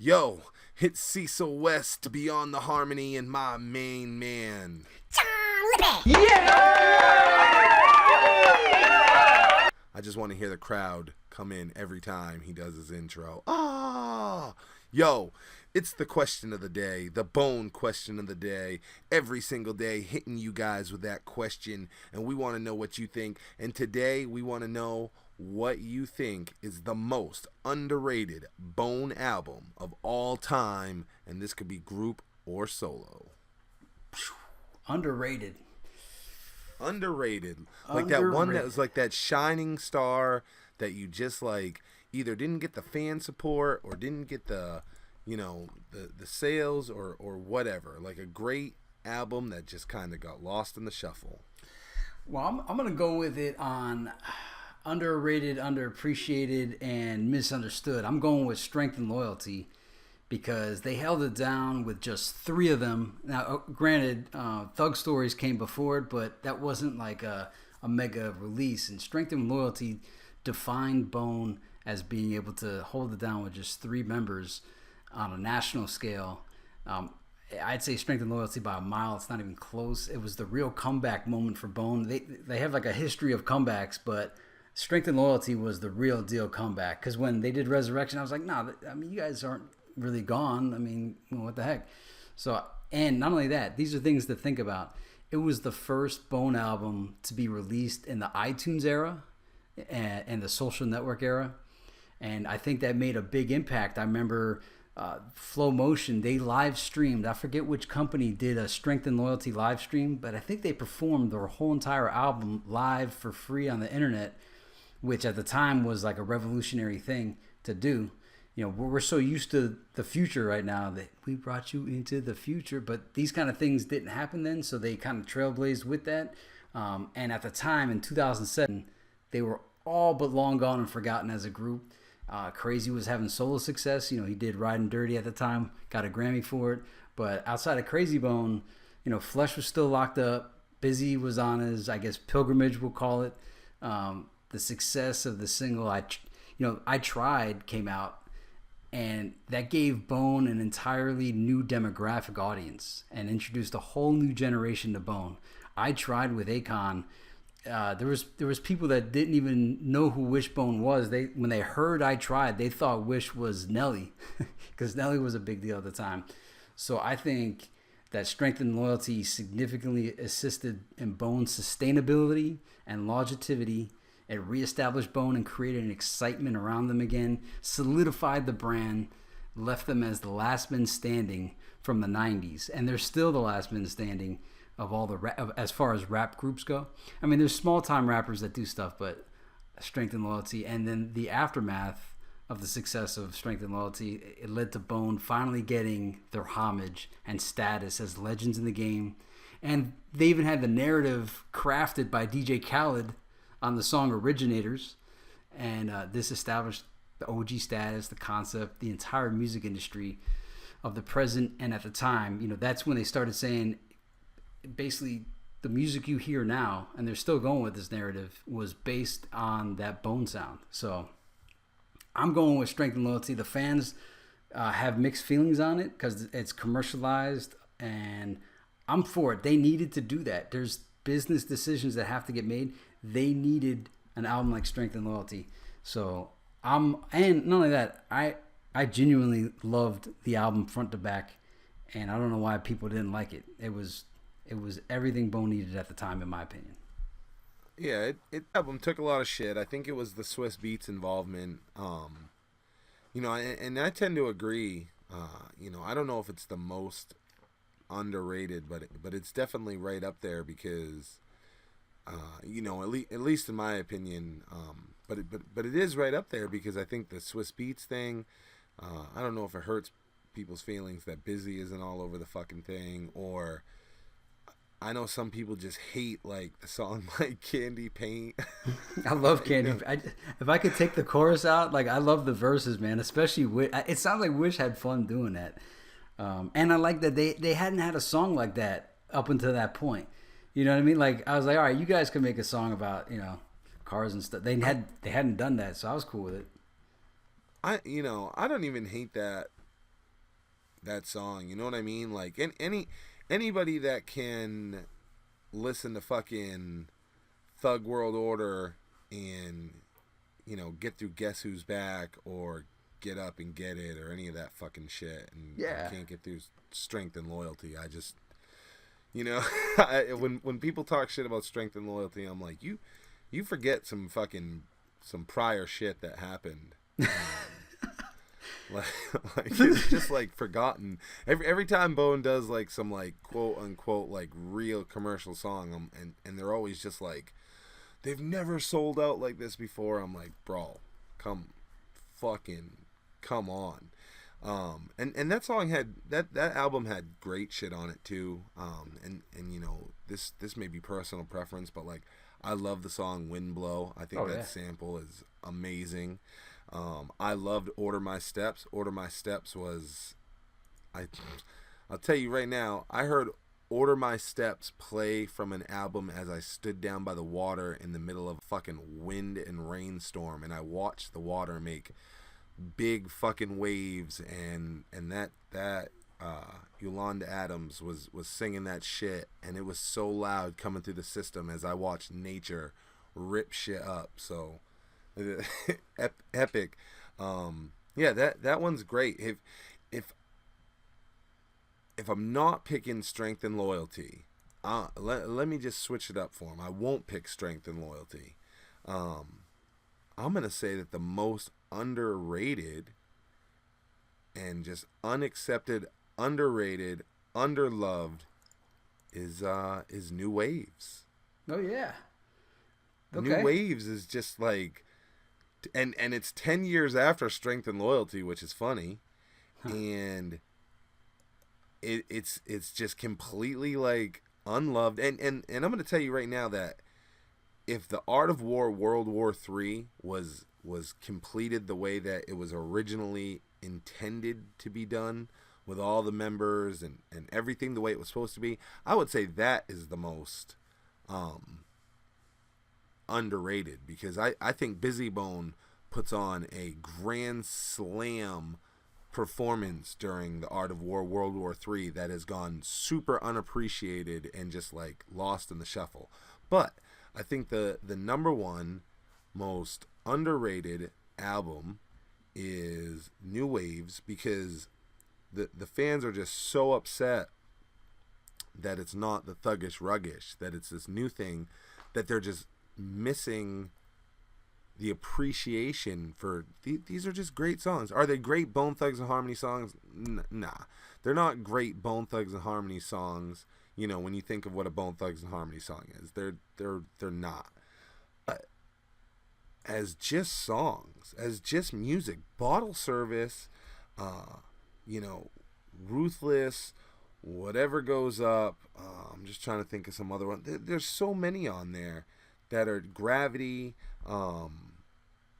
Yo, hit Cecil West, Beyond the Harmony, and my main man. I just want to hear the crowd come in every time he does his intro. Ah! Yo, it's the question of the day, the bone question of the day. Every single day hitting you guys with that question, and we want to know what you think. And today we want to know what you think is the most underrated Bone album of all time, and this could be group or solo. Underrated. Like that one that was like that shining star that you just like either didn't get the fan support or didn't get the, you know, the sales or whatever. Like a great album that just kind of got lost in the shuffle. Well, I'm going to go with it on underrated, underappreciated, and misunderstood. I'm going with Strength and Loyalty because they held it down with just 3 of them. Now, granted, Thug Stories came before it, but that wasn't like a mega release. And Strength and Loyalty defined Bone as being able to hold it down with just 3 members on a national scale. I'd say Strength and Loyalty by a mile. It's not even close. It was the real comeback moment for Bone. They have like a history of comebacks, but Strength and Loyalty was the real deal comeback. Because when they did Resurrection, I was like, nah, I mean, you guys aren't really gone. I mean, what the heck? So, and not only that, these are things to think about. It was the first Bone album to be released in the iTunes era and the social network era. And I think that made a big impact. I remember Flow Motion, they live streamed. I forget which company did a Strength and Loyalty live stream, but I think they performed their whole entire album live for free on the internet, which at the time was like a revolutionary thing to do. You know, we're so used to the future right now that we brought you into the future, but these kind of things didn't happen then, so they kind of trailblazed with that. And at the time in 2007, they were all but long gone and forgotten as a group. Crazy was having solo success. You know, he did Riding Dirty at the time, got a Grammy for it. But outside of Crazy Bone, you know, Flesh was still locked up. Busy was on his, I guess, pilgrimage, we'll call it. The success of the single, I Tried came out, and that gave Bone an entirely new demographic audience and introduced a whole new generation to Bone. I Tried with Akon. There was people that didn't even know who Wishbone was. When they heard I Tried, they thought Wish was Nelly because Nelly was a big deal at the time. So I think that Strength and Loyalty significantly assisted in Bone's sustainability and longevity. It reestablished Bone and created an excitement around them again, solidified the brand, left them as the last men standing from the 90s. And they're still the last men standing of all the as far as rap groups go. I mean, there's small time rappers that do stuff, but Strength and Loyalty, and then the aftermath of the success of Strength and Loyalty, it led to Bone finally getting their homage and status as legends in the game. And they even had the narrative crafted by DJ Khaled on the song Originators, and this established the OG status, the concept, the entire music industry of the present and at the time. You know, that's when they started saying basically the music you hear now, and they're still going with this narrative, was based on that Bone sound. So I'm going with Strength and Loyalty. The fans have mixed feelings on it because it's commercialized, and I'm for it. They needed to do that. There's business decisions that have to get made. They needed an album like Strength and Loyalty. So and not only that, I genuinely loved the album front to back, and I don't know why people didn't like it. It was everything Bone needed at the time, in my opinion. Yeah, it album took a lot of shit. I think it was the Swiss Beats involvement. You know, and I tend to agree. You know, I don't know if it's the most underrated, but it's definitely right up there because, you know, at least in my opinion, but it is right up there because I think the Swiss Beats thing. I don't know if it hurts people's feelings that Busy isn't all over the fucking thing, or I know some people just hate like the song like Candy Paint. I love Candy. If I could take the chorus out, like I love the verses, man. Especially it sounds like Wish had fun doing that, and I like that they hadn't had a song like that up until that point. You know what I mean? Like I was like, all right, you guys can make a song about cars and stuff. They hadn't done that, so I was cool with it. I don't even hate that that song. You know what I mean? Like anybody that can listen to fucking Thug World Order and get through Guess Who's Back or Get Up and Get It or any of that fucking shit, and can't get through Strength and Loyalty. I just when people talk shit about Strength and Loyalty, I'm like, you forget some prior shit that happened. Like it's just like forgotten. Every time Bone does like some like quote unquote like real commercial song, and they're always just like, they've never sold out like this before. I'm like, bro, come on. And that song had that album had great shit on it too. And this may be personal preference, but like I love the song Wind Blow. I think sample is amazing. I loved Order My Steps. Order My Steps was, I'll tell you right now, I heard Order My Steps play from an album as I stood down by the water in the middle of a fucking wind and rainstorm, and I watched the water make big fucking waves, and that Yolanda Adams was singing that shit, and it was so loud coming through the system as I watched nature rip shit up. So epic. That one's great. If I'm not picking Strength and Loyalty, let me just switch it up for him. I won't pick Strength and Loyalty. I'm gonna say that the most underrated and just unaccepted, underrated, underloved is New Waves. Oh yeah. Okay. New Waves is just like, and it's 10 years after Strength and Loyalty, which is funny. And it's just completely like unloved. And I'm going to tell you right now that if the Art of War World War III was completed the way that it was originally intended to be done, with all the members and everything the way it was supposed to be, I would say that is the most underrated, because I think Busy Bone puts on a grand slam performance during the Art of War World War III that has gone super unappreciated and just like lost in the shuffle. But I think the number one most underrated album is New Waves, because the fans are just so upset that it's not the Thuggish Ruggish, that it's this new thing, that they're just missing the appreciation for these are just great songs. Are they great Bone Thugs and Harmony songs? Nah, they're not great Bone Thugs and Harmony songs. When you think of what a Bone Thugs and Harmony song is, they're not. But as just songs, as just music, Bottle Service, Ruthless, Whatever Goes Up. I'm just trying to think of some other one. There's so many on there that are Gravity.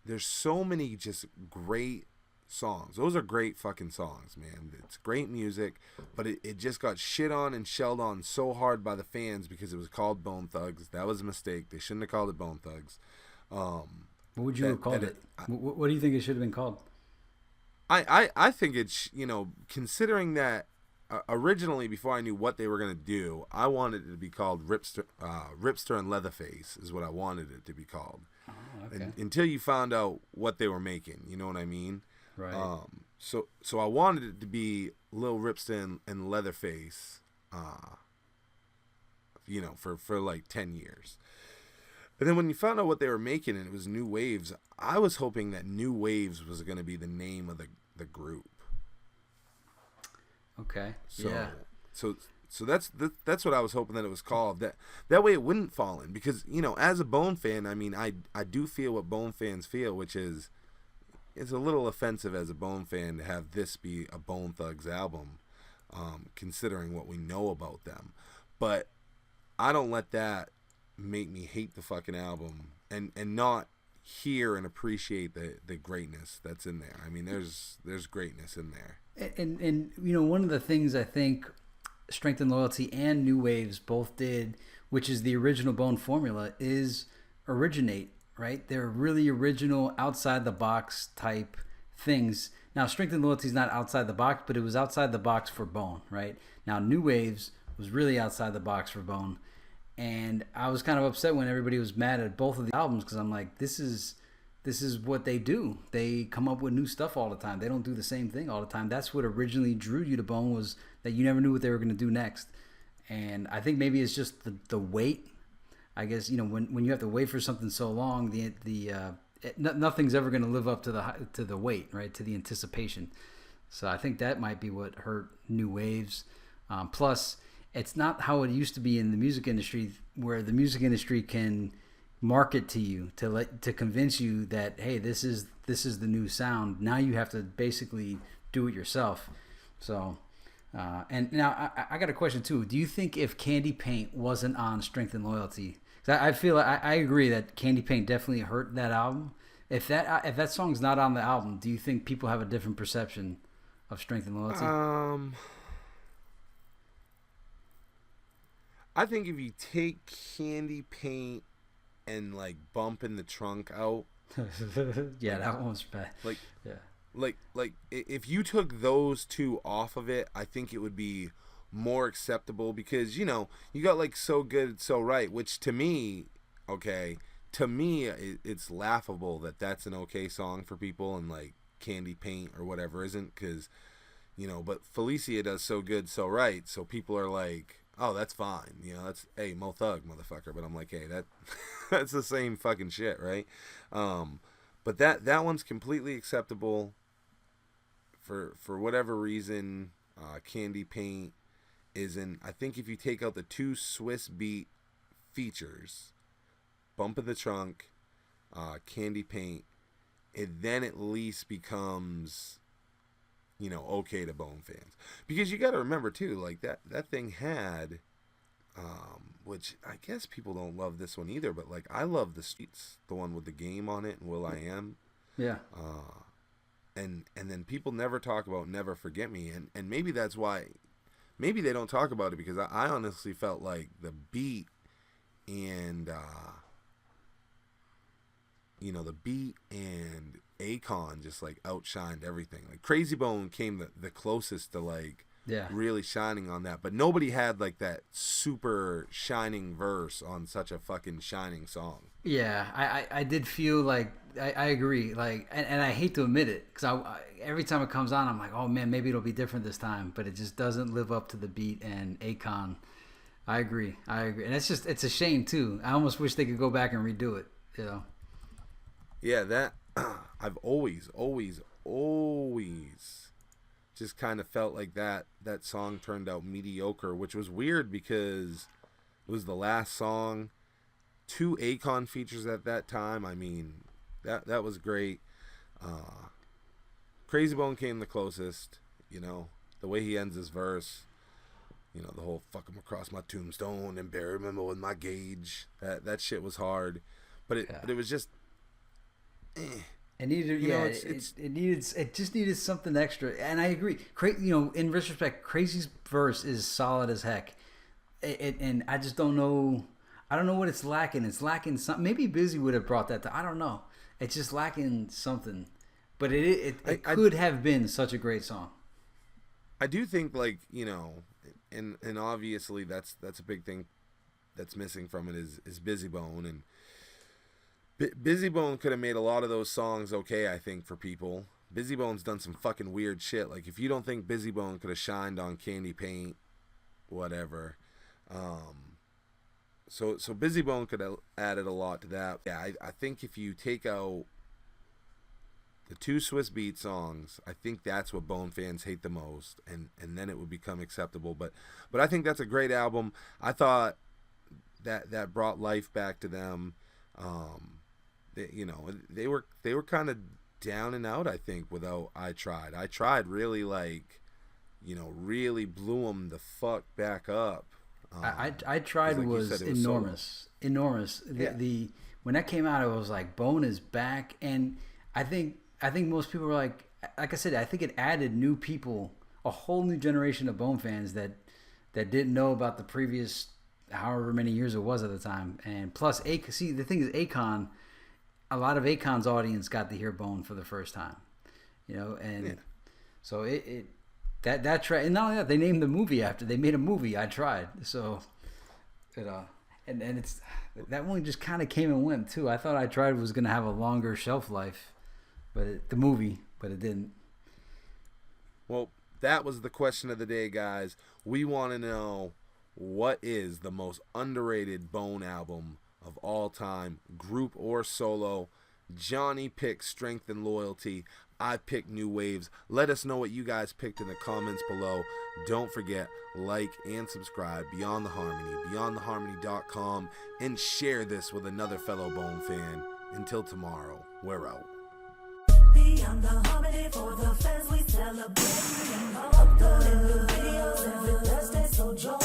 There's so many just great songs. Those are great fucking songs, man. It's great music, but it just got shit on and shelled on so hard by the fans because it was called Bone Thugs. That was a mistake. They shouldn't have called it Bone Thugs. What would you have called it? What do you think it should have been called? I think it's, considering that originally, before I knew what they were going to do, I wanted it to be called Ripster and Leatherface is what I wanted it to be called. Oh, okay. Until you found out what they were making, you know what I mean? Right. So I wanted it to be Lil Ripster and Leatherface, for like 10 years. And then when you found out what they were making and it was New Waves, I was hoping that New Waves was going to be the name of the group. Okay. So, yeah. So that's what I was hoping that it was called. That way it wouldn't fall in, because as a Bone fan, I mean, I do feel what Bone fans feel, which is it's a little offensive as a Bone fan to have this be a Bone Thugs album, considering what we know about them. But I don't let that make me hate the fucking album and not hear and appreciate the greatness that's in there. I mean, there's greatness in there. And one of the things I think Strength and Loyalty and New Waves both did, which is the original Bone formula, is originate, right? They're really original, outside the box type things. Now, Strength and Loyalty is not outside the box, but it was outside the box for Bone, right? Now, New Waves was really outside the box for Bone. And I was kind of upset when everybody was mad at both of the albums because I'm like, this is what they do. They come up with new stuff all the time. They don't do the same thing all the time. That's what originally drew you to Bone, was that you never knew what they were going to do next. And I think maybe it's just the wait. I guess, when you have to wait for something so long, nothing's ever going to live up to the wait, right? To the anticipation. So I think that might be what hurt New Waves. Plus, it's not how it used to be in the music industry, where the music industry can market to you to convince you that, hey, this is the new sound. Now you have to basically do it yourself. So, and now I got a question too. Do you think if Candy Paint wasn't on Strength and Loyalty, 'cause I feel I agree that Candy Paint definitely hurt that album. If that song's not on the album, do you think people have a different perception of Strength and Loyalty? I think if you take Candy Paint and like Bump in the Trunk out, yeah, that one was bad. Like if you took those two off of it, I think it would be more acceptable, because you got like So Good, So Right, which to me it's laughable that that's an okay song for people, and like Candy Paint or whatever isn't, because but Felicia does So Good, So Right, so people are like, oh, that's fine. That's, hey, Mo Thug, motherfucker. But I'm like, hey, that's the same fucking shit, right? But that one's completely acceptable for whatever reason. Candy Paint isn't. I think if you take out the two Swiss Beat features, Bump in the Trunk, Candy Paint, it then at least becomes okay to Bone fans, because you got to remember too, like that thing had, which I guess people don't love this one either, but like I love the Streets, the one with the Game on it and Will I Am, yeah, and then people never talk about Never Forget Me, and maybe that's why, maybe they don't talk about it, because I honestly felt like the beat and the beat and Akon just like outshined everything. Like Crazy Bone came the closest to like really shining on that, but nobody had like that super shining verse on such a fucking shining song. Yeah, I did feel like I agree. Like, and I hate to admit it, because every time it comes on, I'm like, oh man, maybe it'll be different this time, but it just doesn't live up to the beat and Akon. I agree, and it's a shame too. I almost wish they could go back and redo it. Yeah, that I've always just kind of felt like that song turned out mediocre, which was weird because it was the last song. 2 Akon features at that time. I mean, that was great. Crazy Bone came the closest, the way he ends his verse, the whole fuck him across my tombstone and bury him with my gauge. That shit was hard, but it was just It needed, it just needed something extra, and I agree. In retrospect, Crazy's verse is solid as heck, and I just don't know. I don't know what it's lacking. It's lacking something. Maybe Busy would have brought that to. I don't know. It's just lacking something, but it could have been such a great song. I do think, like, and obviously that's a big thing that's missing from it is Busy Bone, and Busy Bone could have made a lot of those songs okay, I think, for people. Busy Bone's done some fucking weird shit. Like, if you don't think Busy Bone could have shined on Candy Paint, whatever. So Busy Bone could have added a lot to that. Yeah, I think if you take out the 2 Swiss Beat songs, I think that's what Bone fans hate the most, and then it would become acceptable. But I think that's a great album. I thought that brought life back to them. They were kind of down and out, I think, without I Tried really, like, really blew them the fuck back up. I Tried like was enormous. Yeah. The when that came out, it was like, Bone is back, and I think most people were like I said, I think it added new people, a whole new generation of Bone fans that didn't know about the previous however many years it was at the time. And plus, the thing is, Akon, a lot of Akon's audience got to hear Bone for the first time. And so that track, and not only that, they named the movie after. They made a movie. I Tried. So and it's that one just kind of came and went too. I thought I Tried was gonna have a longer shelf life, but it didn't. Well, that was the question of the day, guys. We want to know, what is the most underrated Bone album of all time, group or solo? Johnny picked Strength and Loyalty. I picked New Waves. Let us know what you guys picked in the comments below. Don't forget, like and subscribe. Beyond the Harmony, beyondtheharmony.com, and share this with another fellow Bone fan. Until tomorrow, we're out. Beyond the Harmony, for the fans we celebrate. Uploading new videos every Thursday, so join